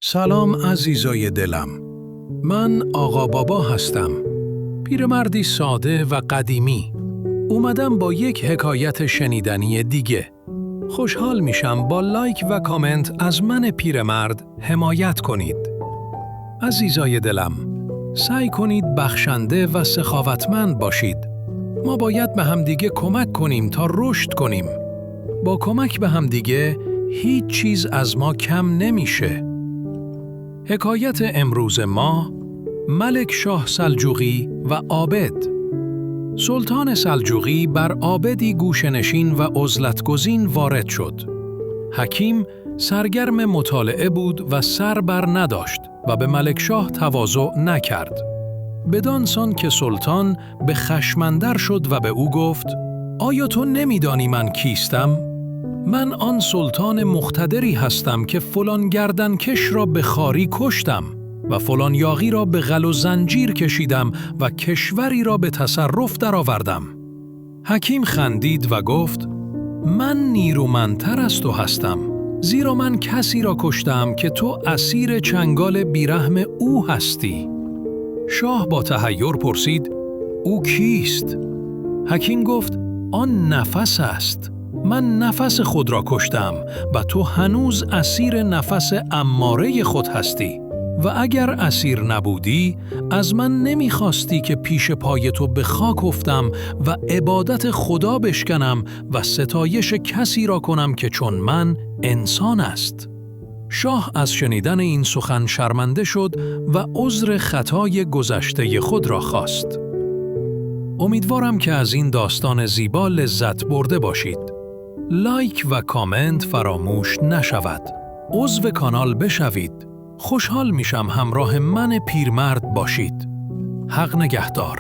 سلام عزیزای دلم. من آقا بابا هستم. پیرمردی ساده و قدیمی. اومدم با یک حکایت شنیدنی دیگه. خوشحال میشم با لایک و کامنت از من پیرمرد حمایت کنید. عزیزای دلم، سعی کنید بخشنده و سخاوتمند باشید. ما باید به همدیگه کمک کنیم تا رشد کنیم. با کمک به همدیگه هیچ چیز از ما کم نمیشه. حکایت امروز ما، ملک شاه سلجوقی و عابد. سلطان سلجوقی بر عابدی گوشه‌نشین و عزلت‌گزین وارد شد. حکیم سرگرم مطالعه بود و سر بر نداشت و به ملک شاه تواضع نکرد. بدان سان که سلطان به خشم اندر شد و به او گفت: آیا تو نمی‌دانی من کیستم؟ من آن سلطان مقتدری هستم که فلان گردنکش را به خواری کشتم و فلان یاغی را به غل و زنجیر کشیدم و کشوری را به تصرف درآوردم. حکیم خندید و گفت: من نیرومندتر از تو هستم، زیرا من کسی را کشتم که تو اسیر چنگال بیرحم او هستی. شاه با تحیر پرسید: او کیست؟ حکیم گفت: آن نفس است. من نفس خود را کشتم و تو هنوز اسیر نفس اماره خود هستی. و اگر اسیر نبودی، از من نمیخواستی که پیش پای تو به خاک افتم و عبادت خدا بشکنم و ستایش کسی را کنم که چون من انسان است. شاه از شنیدن این سخن شرمنده شد و عذر خطای گذشته خود را خواست. امیدوارم که از این داستان زیبا لذت برده باشید. لایک و کامنت فراموش نشود. عضو کانال بشوید. خوشحال میشم همراه من پیرمرد باشید. حق نگهدار.